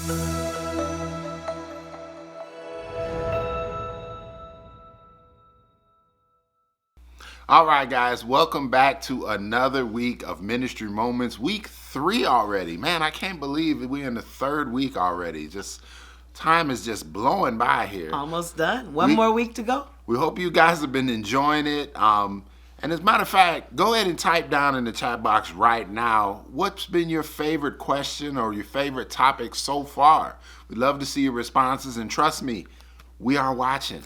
All right, guys, welcome back to another week of Ministry Moments. Week 3 already. Man, I can't believe we're in the 3rd week already. Just time is just blowing by here. Almost done. One more week to go. We hope you guys have been enjoying it. And as a matter of fact, go ahead and type down in the chat box right now, what's been your favorite question or your favorite topic so far? We'd love to see your responses, and trust me, we are watching.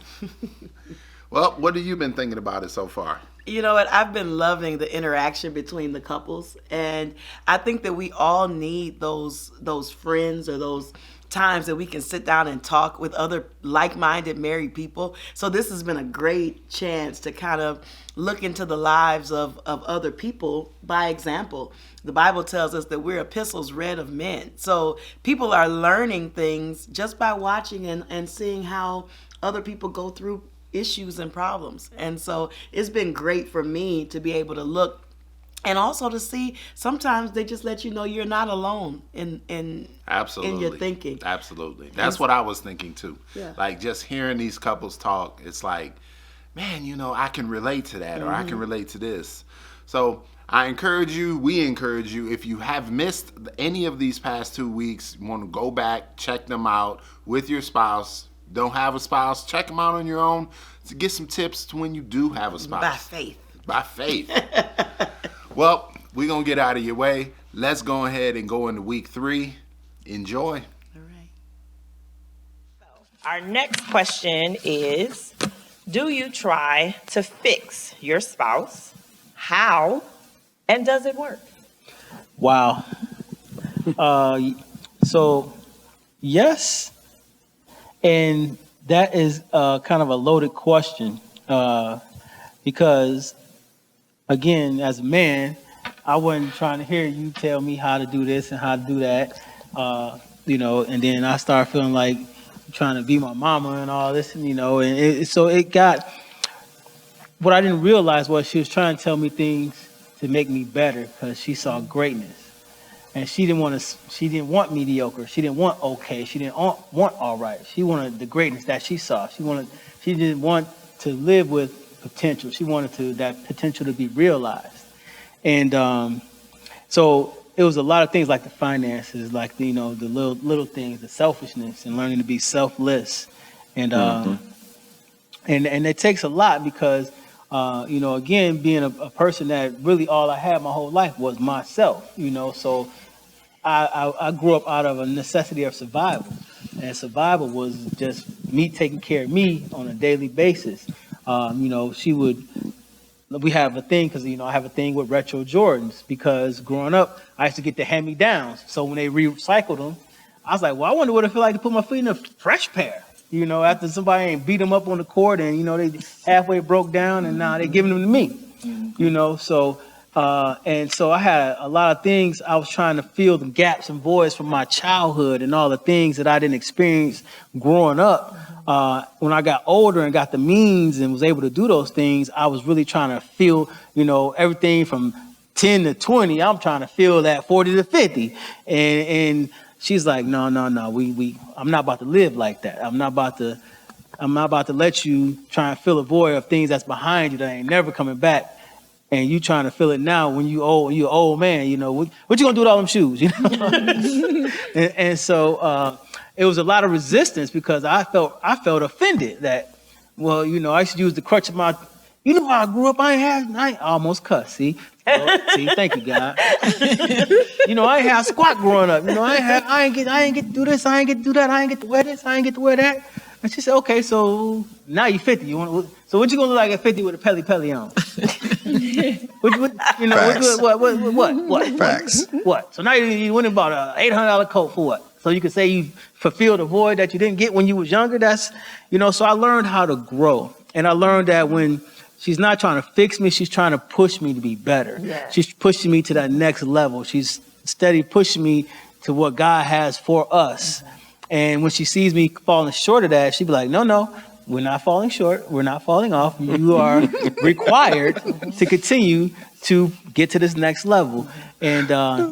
Well, what have you been thinking about it so far? You know what? I've been loving the interaction between the couples, and I think that we all need those friends or those times that we can sit down and talk with other like-minded married people. So this has been a great chance to kind of look into the lives of other people by example. The Bible tells us that we're epistles read of men. So people are learning things just by watching and seeing how other people go through issues and problems. And so it's been great for me to be able to look and also to see sometimes they just let you know you're not alone in Absolutely. your thinking. Absolutely. That's what I was thinking too. Yeah. Like just hearing these couples talk, it's like, man, I can relate to that, or I can relate to this. So we encourage you, if you have missed any of these past 2 weeks, you want to go back, check them out with your spouse. Don't have a spouse, check them out on your own to get some tips to when you do have a spouse. By faith. Well, we're going to get out of your way. Let's go ahead and go into week 3. Enjoy. All right. Our next question is, do you try to fix your spouse? How? And does it work? Wow. So, yes. And that is kind of a loaded question because, again, as a man, I wasn't trying to hear you tell me how to do this and how to do that, and then I started feeling like trying to be my mama and all this, and so it got, what I didn't realize was she was trying to tell me things to make me better because she saw greatness. And she didn't want mediocre. She didn't want okay. She didn't want all right. She wanted the greatness that she saw. She didn't want to live with potential. She wanted that potential to be realized. And so it was a lot of things like the finances, like the little things, the selfishness, and learning to be selfless. And and it takes a lot because again, being a person that really all I had my whole life was myself. So I grew up out of a necessity of survival, and survival was just me taking care of me on a daily basis. We have a thing because I have a thing with retro Jordans because growing up I used to get the hand-me-downs. So when they recycled them, I was like, well, I wonder what it feel like to put my feet in a fresh pair. After somebody ain't beat them up on the court and they halfway broke down and now they're giving them to me. So I had a lot of things. I was trying to fill the gaps and voids from my childhood and all the things that I didn't experience growing up. When I got older and got the means and was able to do those things, I was really trying to feel, everything from 10 to 20. I'm trying to feel that 40 to 50. And she's like, no. I'm not about to live like that. I'm not about to let you try and fill a void of things that's behind you that ain't never coming back. And you trying to fill it now when you're an old man, what you gonna do with all them shoes? and so it was a lot of resistance because I felt offended that, I used to use the crutch of my, how I grew up, I almost cussed, see? Thank you, God. I ain't have squat growing up. I ain't get to do this, I ain't get to do that, I ain't get to wear this, I ain't get to wear that. And she said, okay, so now you're 50. So what you gonna look like at 50 with a pelly on? What? Facts. What? So now you went and bought a $800 coat for what? So you could say you fulfilled a void that you didn't get when you was younger. That's, so I learned how to grow. And I learned that when she's not trying to fix me, she's trying to push me to be better. Yeah. She's pushing me to that next level. She's steady pushing me to what God has for us. Mm-hmm. And when she sees me falling short of that, she'd be like, no, we're not falling short. We're not falling off. You are required to continue to get to this next level. And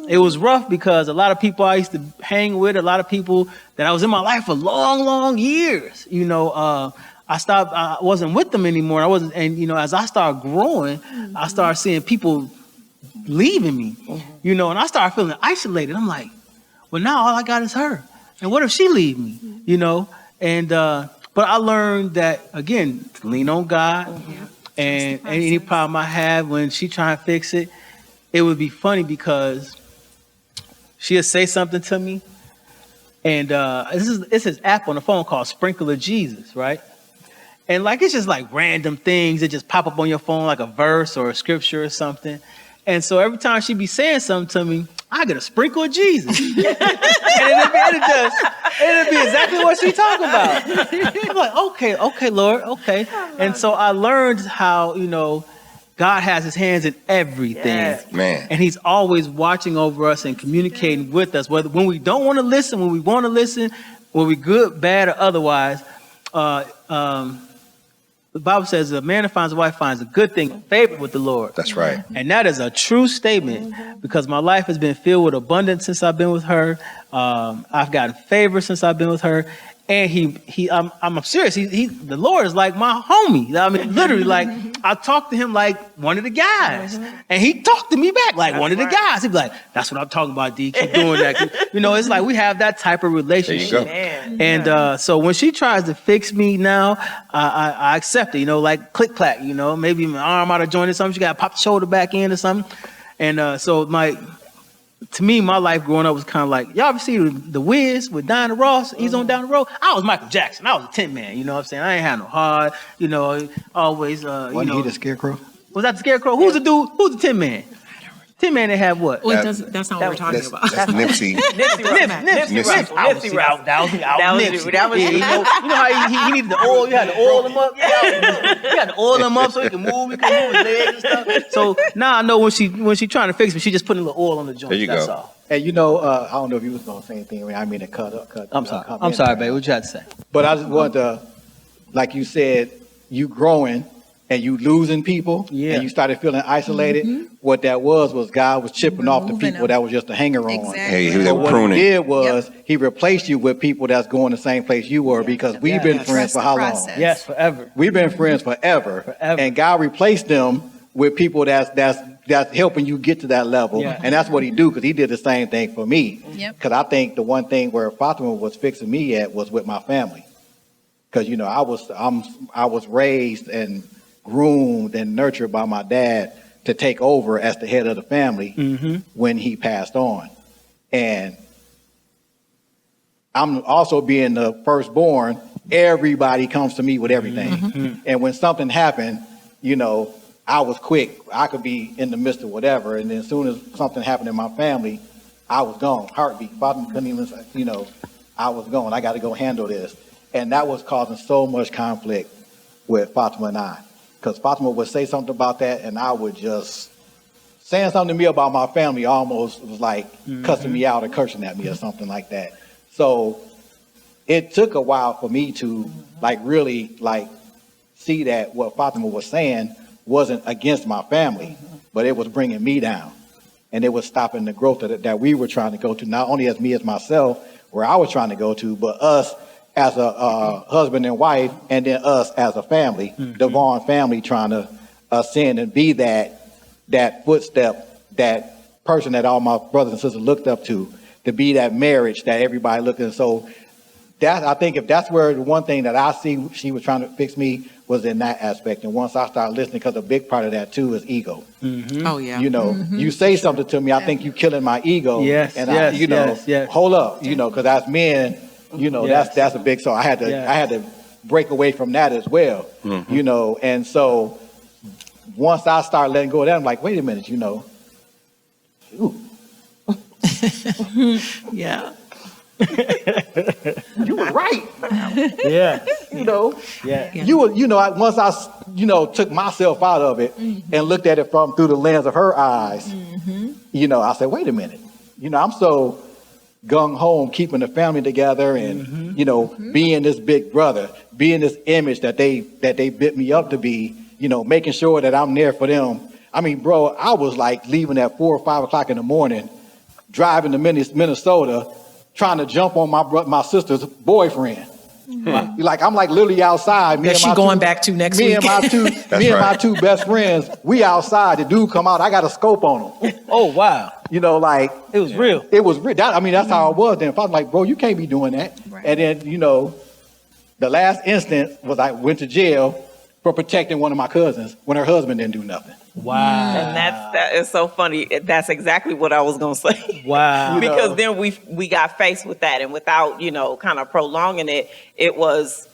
it was rough because a lot of people I used to hang with, a lot of people that I was in my life for long, long years, I wasn't with them anymore. And as I started growing, I started seeing people leaving me, and I started feeling isolated. I'm like, well, now all I got is her. And what if she leave me, And, but I learned that, again, to lean on God. And any problem I have when she trying to fix it, it would be funny because she'll say something to me. And it's this app on the phone called Sprinkle of Jesus, right? And it's just random things that just pop up on your phone, like a verse or a scripture or something. And so every time she be saying something to me, I get a sprinkle of Jesus. And it'll be exactly what she talking about. I'm like, okay, Lord, okay. And so I learned how, God has his hands in everything. Yes. Man. And he's always watching over us and communicating with us, whether when we don't want to listen, when we want to listen, when we good, bad, or otherwise. The Bible says a man that finds a wife finds a good thing, a favor with the Lord. That's right. And that is a true statement because my life has been filled with abundance since I've been with her. I've gotten favor since I've been with her. And I'm serious. The Lord is like my homie. I mean, literally, I talk to him like one of the guys, and he talked to me back like one of the guys. He'd be like, "That's what I'm talking about, D. Keep doing that." It's like we have that type of relationship. There you go. And so when she tries to fix me now, I accept it. Like click clack. Maybe my arm out of joint or something. She got to pop the shoulder back in or something. And to me, my life growing up was kind of like, y'all ever see The Wiz with Diana Ross? He's on Down the Road. I was Michael Jackson. I was a tin man. You know what I'm saying? I ain't had no heart. Always. Wasn't he the Scarecrow? Was that the Scarecrow? Who's the dude? Who's the tin man? Tin man that had what? Well, that's not what we're talking about. That's Nipsey. Nipsey Russell. That was Nipsey. That was you know how he needed the oil. You had to oil him up. You had to oil him up so he can move. He can move his legs and stuff. So now I know when she trying to fix me, she just putting a little oil on the joint. There you That's go. all. And I don't know if you was gonna say anything. I mean to cut. I'm sorry, babe. What you had to say? But I just wanted to, like you said, you growing and you losing people, and you started feeling isolated. What that was God was chipping off the people that was just a hanger on. Exactly. Hey, he was What pruning. he did was he replaced you with people that's going the same place you were because we've been friends for how long? Process. Yes, forever. We've been friends forever. And God replaced them with people that's helping you get to that level. Yeah. And that's what he do because he did the same thing for me. Yep. Because I think the one thing where Fatima was fixing me at was with my family. Because I was raised and groomed and nurtured by my dad to take over as the head of the family when he passed on. And I'm also being the firstborn, everybody comes to me with everything. And when something happened, I was quick. I could be in the midst of whatever. And then as soon as something happened in my family, I was gone. Heartbeat. Fatima couldn't even, I was gone. I got to go handle this. And that was causing so much conflict with Fatima and I. Because Fatima would say something about that, and I would just saying something to me about my family almost was like cussing me out or cursing at me or something like that. So it took a while for me to really see that what Fatima was saying wasn't against my family, but it was bringing me down, and it was stopping the growth that we were trying to go to, not only as me as myself, where I was trying to go to, but us as a husband and wife, and then us as a family, the Vaughn family, trying to ascend and be that footstep, that person that all my brothers and sisters looked up to be that marriage that everybody looked at. So I think if that's where the one thing that I see she was trying to fix me was in that aspect. And once I started listening, because a big part of that too is ego. Oh yeah. You say something to me, I think you killing my ego. Yes, and yes. hold up, because that's men. That's a big. So I had to break away from that as well. And so once I started letting go of that, I'm like, wait a minute, ooh. Yeah. You were right. Yeah. Yeah. You were, once I took myself out of it and looked at it through the lens of her eyes, I said, wait a minute. I'm so gung-ho on keeping the family together and, being this big brother, being this image that they bit me up to be, making sure that I'm there for them I mean, bro, I was like leaving at 4 or 5 o'clock in the morning, driving to Minnesota, trying to jump on my sister's boyfriend. Like I'm like literally outside. That she going back to next week. And my two best friends, we outside. The dude come out. I got a scope on him. Oh, wow. You know, like It was real. it was. I mean, that's how it was. Then if I was like, bro, you can't be doing that. Right. And then you know, the last instance was I went to jail for protecting one of my cousins when her husband didn't do nothing. Wow. And that is so funny. That's exactly what I was gonna say. Wow. Because then we got faced with that, and without kind of prolonging it, it was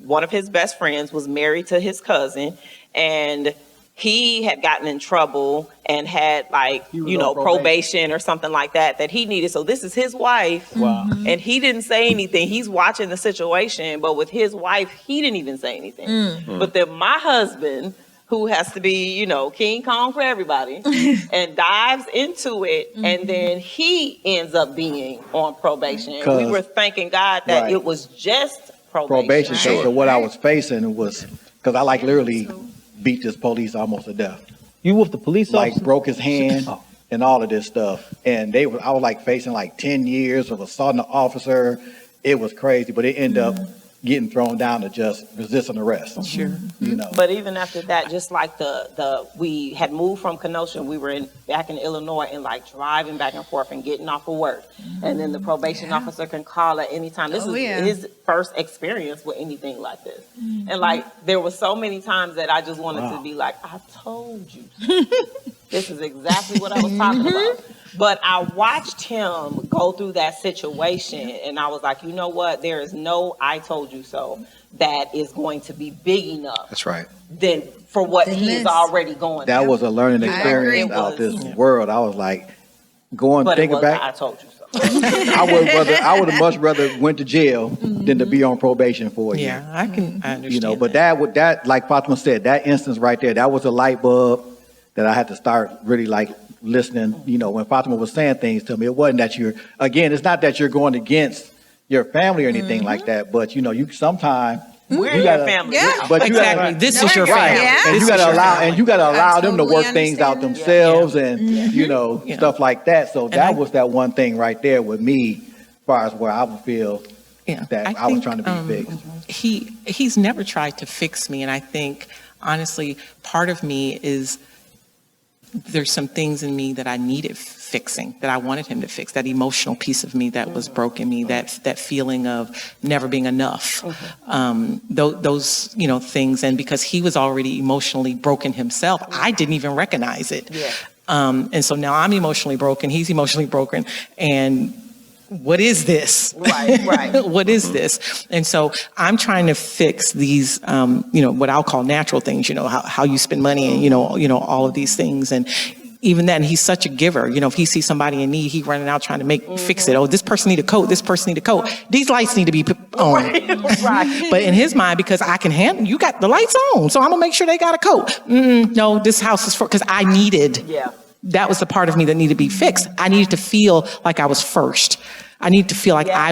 one of his best friends was married to his cousin, and he had gotten in trouble and had probation or something like that he needed. So this is his wife. Wow. And he didn't say anything. He's watching the situation, but with his wife, he didn't even say anything. But then my husband, who has to be, King Kong for everybody, and dives into it, and then he ends up being on probation. And we were thanking God that it was just probation. So what I was facing was, because I like literally beat this police almost to death. You whooped the police officer? Like broke his hand and all of this stuff. And I was like facing like 10 years of assaulting an officer. It was crazy, but it ended up getting thrown down to just resisting arrest. Sure. But even after that, just like we had moved from Kenosha, we were back in Illinois, and like driving back and forth and getting off of work. And then the probation officer can call at any time. This is his first experience with anything like this. And like, there were so many times that I just wanted to be like, I told you. This is exactly what I was talking about. But I watched him go through that situation, and I was like, you know what? There is no "I told you so" that is going to be big enough. That's right. Than for what he's already going through. that was a learning experience out this world. I was like, thinking back. I told you so. I would have much rather went to jail than to be on probation for a year. Yeah, I understand. But that, like Fatima said, that instance right there, that was a light bulb that I had to start really like listening. When Fatima was saying things to me, it wasn't that it's not that you're going against your family or anything like that, but you sometimes we're your family. Yeah. But exactly. This is your family. Yeah. And you gotta allow them to work things out themselves and stuff like that. So that was that one thing right there with me, as far as where I would feel that I was trying to be fixed. He's never tried to fix me, and I think honestly, part of me is there's some things in me that I needed fixing, that I wanted him to fix, that emotional piece of me that was broken me, that feeling of never being enough, those things. And because he was already emotionally broken himself, I didn't even recognize it. And so now I'm emotionally broken, he's emotionally broken, and what is this? Right. What is this? And so I'm trying to fix these, what I'll call natural things, how you spend money and, all of these things. And even then, he's such a giver. If he sees somebody in need, he running out trying to fix it. Oh, this person need a coat. This person need a coat. These lights need to be on. Right. But in his mind, because I can handle, you got the lights on, so I'm gonna make sure they got a coat. No, this house is for, because I needed. Yeah. That was the part of me that needed to be fixed. I needed to feel like I was first. I need to feel like I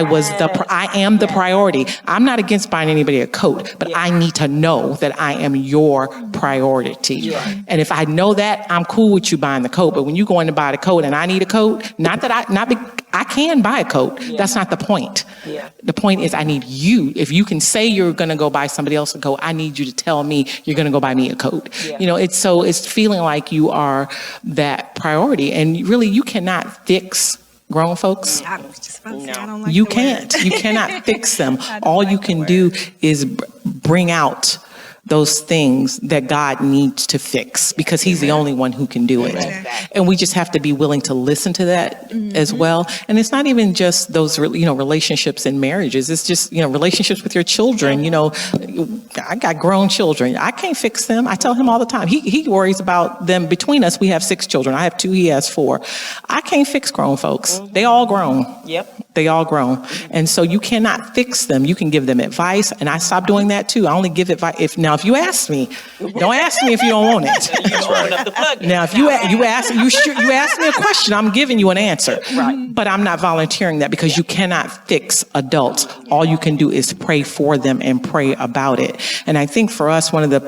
am the priority. I'm not against buying anybody a coat, but I need to know that I am your priority. Yeah. And if I know that, I'm cool with you buying the coat. But when you go in to buy the coat and I need a coat, I can buy a coat. Yeah. That's not the point. Yeah. The point is I need you. If you can say you're going to go buy somebody else a coat, I need you to tell me you're going to go buy me a coat. Yeah. It's feeling like you are that priority. And really, you cannot fix grown folks. I was just about to say, I don't like You the can't. word. You cannot fix them. I don't All like you the can word. do is bring out those things that God needs to fix, because he's the only one who can do it. Exactly. And we just have to be willing to listen to that as well. And it's not even just those, relationships and marriages. It's just, relationships with your children. I got grown children. I can't fix them. I tell him all the time. He worries about them. Between us, we have 6 children. I have 2, he has 4. I can't fix grown folks. They all grown. Yep. They all grown. And so you cannot fix them. You can give them advice. And I stopped doing that too. I only give advice. If you ask me, don't ask me if you don't want it. Now, if you ask me a question, I'm giving you an answer. Right. But I'm not volunteering that, because you cannot fix adults. All you can do is pray for them and pray about it. And I think for us, one of the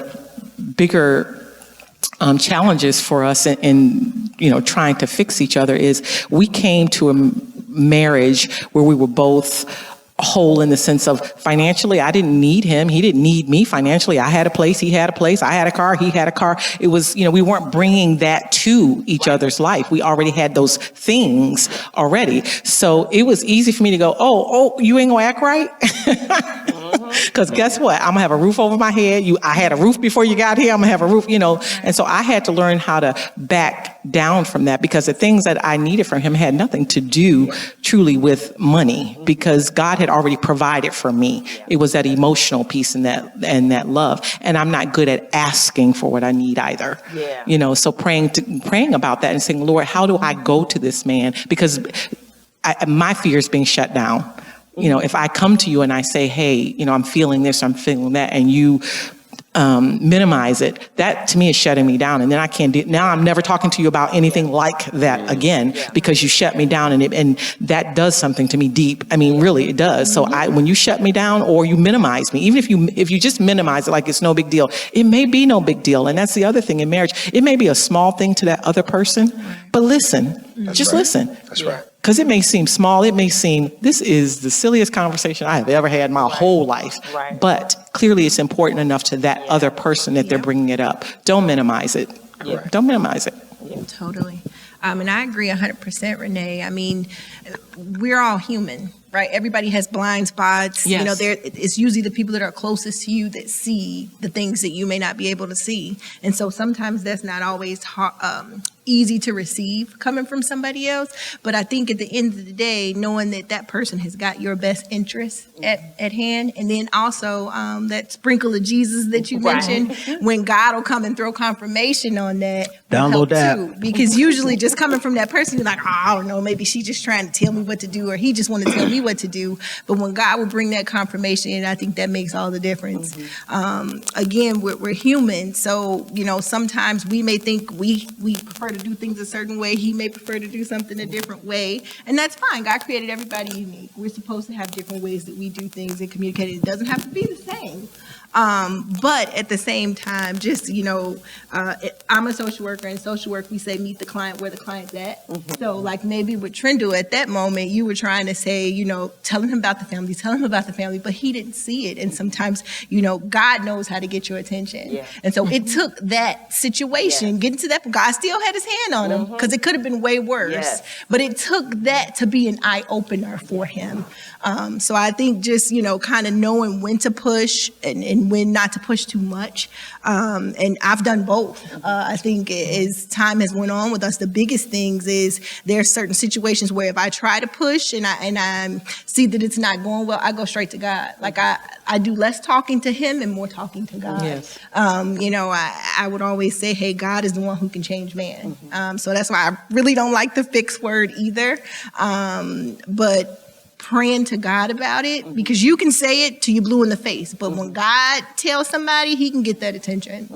bigger challenges for us in trying to fix each other is we came to a marriage where we were both whole in the sense of financially, I didn't need him. He didn't need me financially. I had a place. He had a place. I had a car. He had a car. It was, we weren't bringing that to each other's life. We already had those things already. So it was easy for me to go, oh, you ain't gonna act right? Because guess what? I'm gonna have a roof over my head. I had a roof before you got here. I'm gonna have a roof, And so I had to learn how to back down from that, because the things that I needed from him had nothing to do truly with money, because God had already provided for me. It was that emotional piece and that love. And I'm not good at asking for what I need either. Yeah. So praying about that and saying, Lord, how do I go to this man? Because my fear is being shut down. If I come to you and I say, hey, I'm feeling this, I'm feeling that, and you minimize it, that to me is shutting me down. And then I can't now I'm never talking to you about anything like that again, because you shut me down, and that does something to me deep. I mean, really, it does. So when you shut me down or you minimize me, even if you just minimize it like it's no big deal, it may be no big deal. And that's the other thing in marriage. It may be a small thing to that other person, but listen, listen. That's right. Because it may seem small, it may seem, this is the silliest conversation I have ever had in my whole life. Right. But clearly it's important enough to that other person that they're bringing it up. Don't minimize it. Yeah. Don't minimize it. Totally. And I agree 100%, Renee. I mean, we're all human, right? Everybody has blind spots. Yes. It's usually the people that are closest to you that see the things that you may not be able to see. And so sometimes that's not always easy to receive coming from somebody else. But I think at the end of the day, knowing that person has got your best interest at hand, and then also that sprinkle of Jesus that you mentioned, when God will come and throw confirmation on that. Download that. Too, because usually just coming from that person, you're like, oh, I don't know, maybe she's just trying to tell me what to do, or he just wanted to tell me what to do. But when God will bring that confirmation in, I think that makes all the difference. Again, we're human. So, sometimes we may think we prefer to do things a certain way. He may prefer to do something a different way. And that's fine. God created everybody unique. We're supposed to have different ways that we do things and communicate. It doesn't have to be the same. But at the same time, just, I'm a social worker. In social work, we say meet the client where the client's at. So like maybe with Trindle at that moment, you were trying to say, telling him about the family, but he didn't see it. And sometimes, God knows how to get your attention. Yeah. And so it took that situation, getting to that, God still had his hand on him, because it could have been way worse. Yes. But it took that to be an eye opener for him. So I think just, kind of knowing when to push and when not to push too much. And I've done both. I think as time has went on with us, the biggest things is there's certain situations where if I try to push and I see that it's not going well, I go straight to God. Like I do less talking to him and more talking to God. Yes. I would always say, hey, God is the one who can change man. So that's why I really don't like the fixed word either. But praying to God about it, because you can say it till you blue in the face, but when God tells somebody, he can get that attention.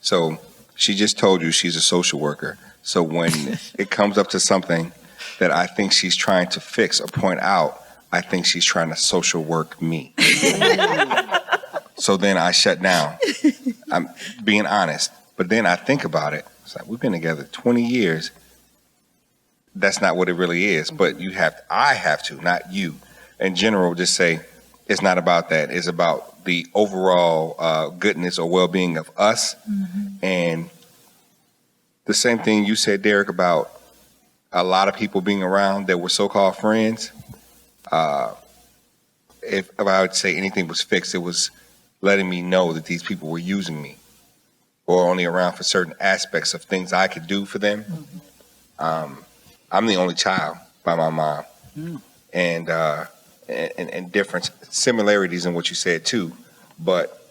So she just told you she's a social worker. So when it comes up to something that I think she's trying to fix or point out, I think she's trying to social work me. So then I shut down. I'm being honest. But then I think about it. It's like, we've been together 20 years. That's not what it really is. But I have to, not you. In general, just say, it's not about that. It's about the overall goodness or well-being of us. And the same thing you said, Derek, about a lot of people being around that were so-called friends. If I would say anything was fixed, it was letting me know that these people were using me or only around for certain aspects of things I could do for them. I'm the only child by my mom. And different similarities in what you said too, but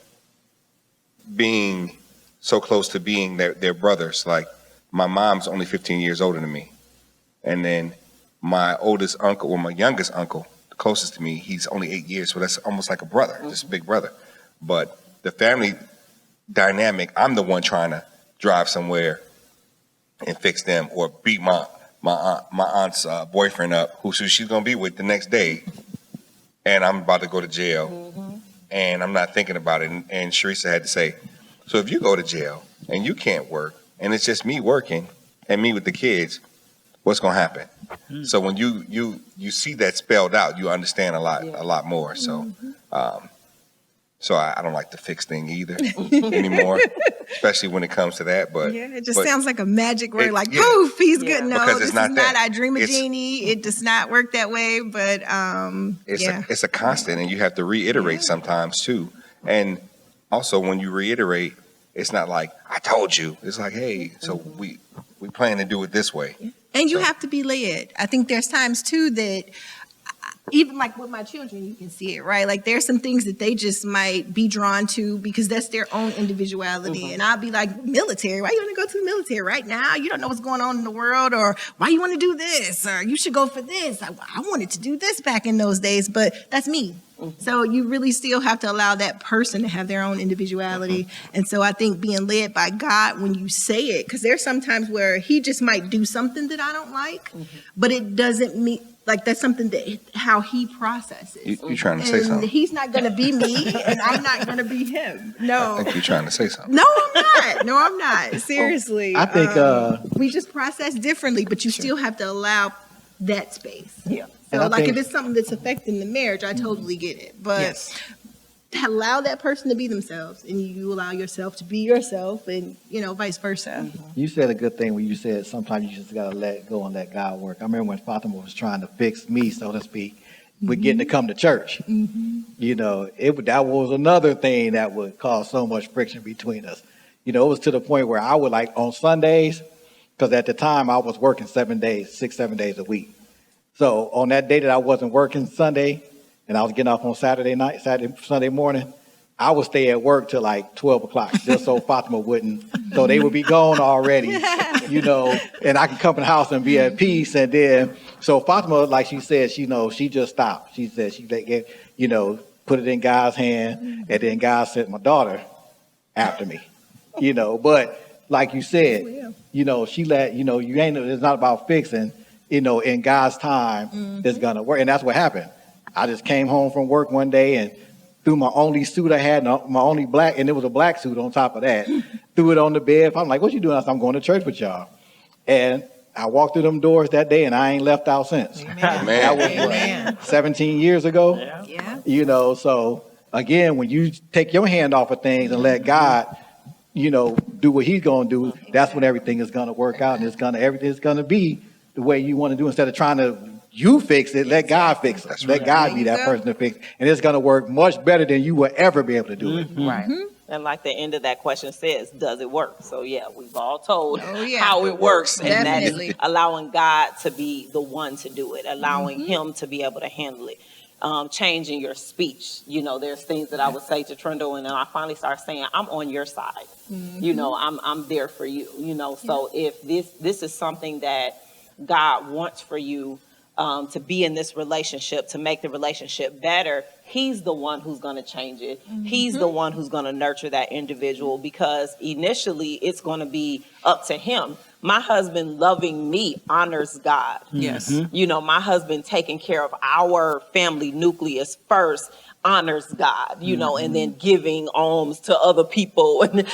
being so close to being their brothers. Like my mom's only 15 years older than me. And then my oldest uncle, or my youngest uncle, the closest to me, he's only 8 years. So that's almost like a brother, just a big brother. But the family dynamic, I'm the one trying to drive somewhere and fix them, or beat my aunt's boyfriend up, who she's going to be with the next day. And I'm about to go to jail. And I'm not thinking about it. And Sharissa had to say, so if you go to jail, and you can't work, and it's just me working and me with the kids, what's gonna happen? So when you see that spelled out, you understand a lot more. So so I don't like the fix thing either anymore, especially when it comes to that. But yeah, it just sounds like a magic word, like yeah. poof, he's good. No, Because this it's not is that. not I dream a genie. It does not work that way. But it's a constant, and you have to reiterate sometimes too. And also when you reiterate, it's not like I told you. It's like, hey, so we plan to do it this way. And you have to be led. I think there's times too that even like with my children, you can see it, right? Like there's some things that they just might be drawn to because that's their own individuality. And I'll be like, military, why you want to go to the military right now? You don't know what's going on in the world, or why you want to do this, or you should go for this. I wanted to do this back in those days, but that's me. So you really still have to allow that person to have their own individuality. And so I think being led by God when you say it, because there's sometimes where he just might do something that I don't like, but it doesn't mean like that's something that how he processes. You're trying to say something. He's not going to be me, and I'm not going to be him. No. I think you're trying to say something. No, I'm not. Seriously. I think we just process differently, but you still have to allow that space. Yeah. So, And I like, think- if it's something that's affecting the marriage, I totally get it. But Yes. allow that person to be themselves, and you allow yourself to be yourself, and, vice versa. You said a good thing when you said sometimes you just gotta let go and let God work. I remember when Fatima was trying to fix me, so to speak, with getting to come to church. That was another thing that would cause so much friction between us. It was to the point where I would like on Sundays, because at the time I was working 7 days a week. So on that day that I wasn't working Sunday, and I was getting off on Sunday morning, I would stay at work till like 12 o'clock, just so Fatima wouldn't, so they would be gone already, and I could come in the house and be at peace. And then, so Fatima, like she said, she just stopped. She said she put it in God's hand, and then God sent my daughter after me, but like you said, she let, it's not about fixing, in God's time, it's gonna work. And that's what happened. I just came home from work one day and threw my only suit I had, my only black, and it was a black suit on top of that, threw it on the bed. I'm like, what you doing? I said, I'm going to church with y'all. And I walked through them doors that day, and I ain't left out since. That was what, 17 years ago? Yeah. So again, when you take your hand off of things and let God, do what he's going to do, that's when everything is going to work out, and everything's going to be the way you want to do. Instead of trying to you fix it, let God fix it. Let God be that person to fix it. And it's going to work much better than you will ever be able to do it. Right. And like the end of that question says, does it work? So yeah, we've all told yeah. how it works. And that Definitely. is allowing God to be the one to do it, allowing him to be able to handle it. Changing your speech. There's things that I would say to Trindle, and then I finally start saying, I'm on your side. I'm there for you. So if this is something that God wants for you, to be in this relationship, to make the relationship better, he's the one who's going to change it. He's the one who's going to nurture that individual, because initially it's going to be up to him. My husband loving me honors God. Yes. My husband taking care of our family nucleus first honors God, and then giving alms to other people and,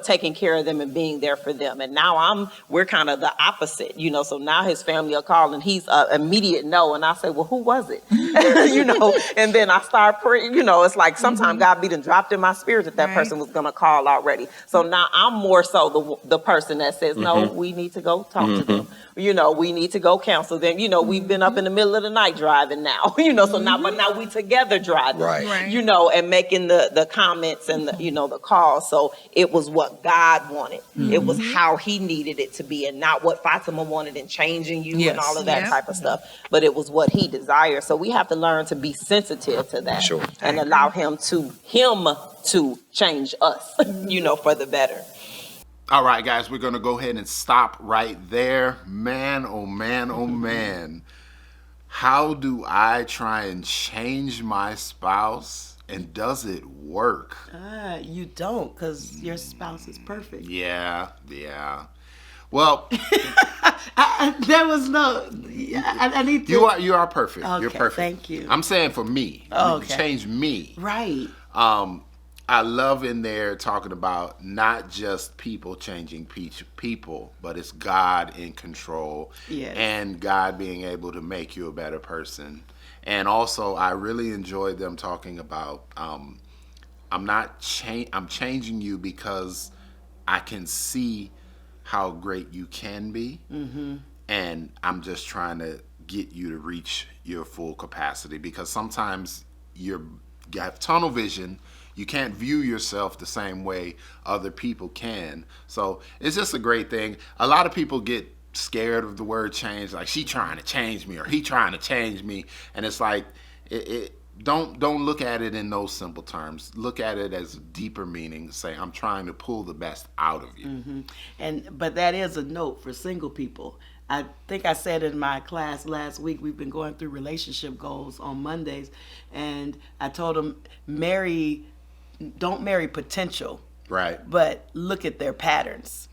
taking care of them and being there for them. And now we're kind of the opposite, so now his family are calling, he's immediate no. And I say, well, who was it? And then I start praying, it's like sometimes God be done dropped in my spirit that person was going to call already. So now I'm more so the person that says, no, we need to go talk to them. We need to go counsel them. We've been up in the middle of the night driving now, so now we together driving. Right. And making the comments and the calls. So it was what God wanted. It was how he needed it to be, and not what Fatima wanted, and changing you and all of that type of stuff. But it was what he desired. So we have to learn to be sensitive to that and allow him to change us, for the better. All right, guys, we're going to go ahead and stop right there. Man, oh man, oh man. How do I try and change my spouse, and does it work? You don't, because your spouse is perfect. Yeah. Well, There was no. I need to. you are perfect. Okay, You're perfect. thank you. I'm saying for me. Okay. Change me. Right. I love in there talking about not just people changing people, but it's God in control, Yes. and God being able to make you a better person. And also, I really enjoyed them talking about I'm changing you because I can see how great you can be, and I'm just trying to get you to reach your full capacity, because sometimes you have tunnel vision. You can't view yourself the same way other people can. So it's just a great thing. A lot of people get scared of the word change, like she trying to change me or he trying to change me, and it's like don't look at it in those simple terms. Look at it as a deeper meaning. Say, I'm trying to pull the best out of you. But that is a note for single people. I think I said in my class last week, we've been going through relationship goals on Mondays, and I told them, don't marry potential, Right. but look at their patterns.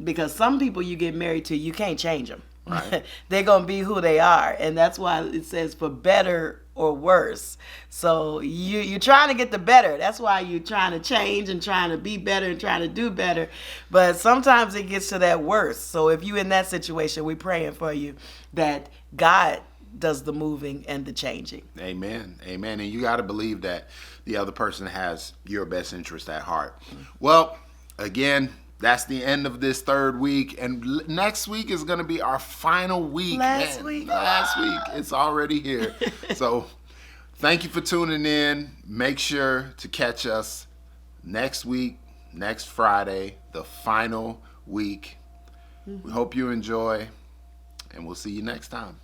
Because some people you get married to, you can't change them. Right. They're going to be who they are. And that's why it says for better or worse. So you're trying to get the better. That's why you're trying to change and trying to be better and trying to do better. But sometimes it gets to that worse. So if you're in that situation, we're praying for you that God does the moving and the changing. Amen. Amen. And you got to believe that the other person has your best interest at heart. Well, again, that's the end of this third week. And next week is going to be our final week. Last week. It's already here. So thank you for tuning in. Make sure to catch us next week, next Friday, the final week. We hope you enjoy, and we'll see you next time.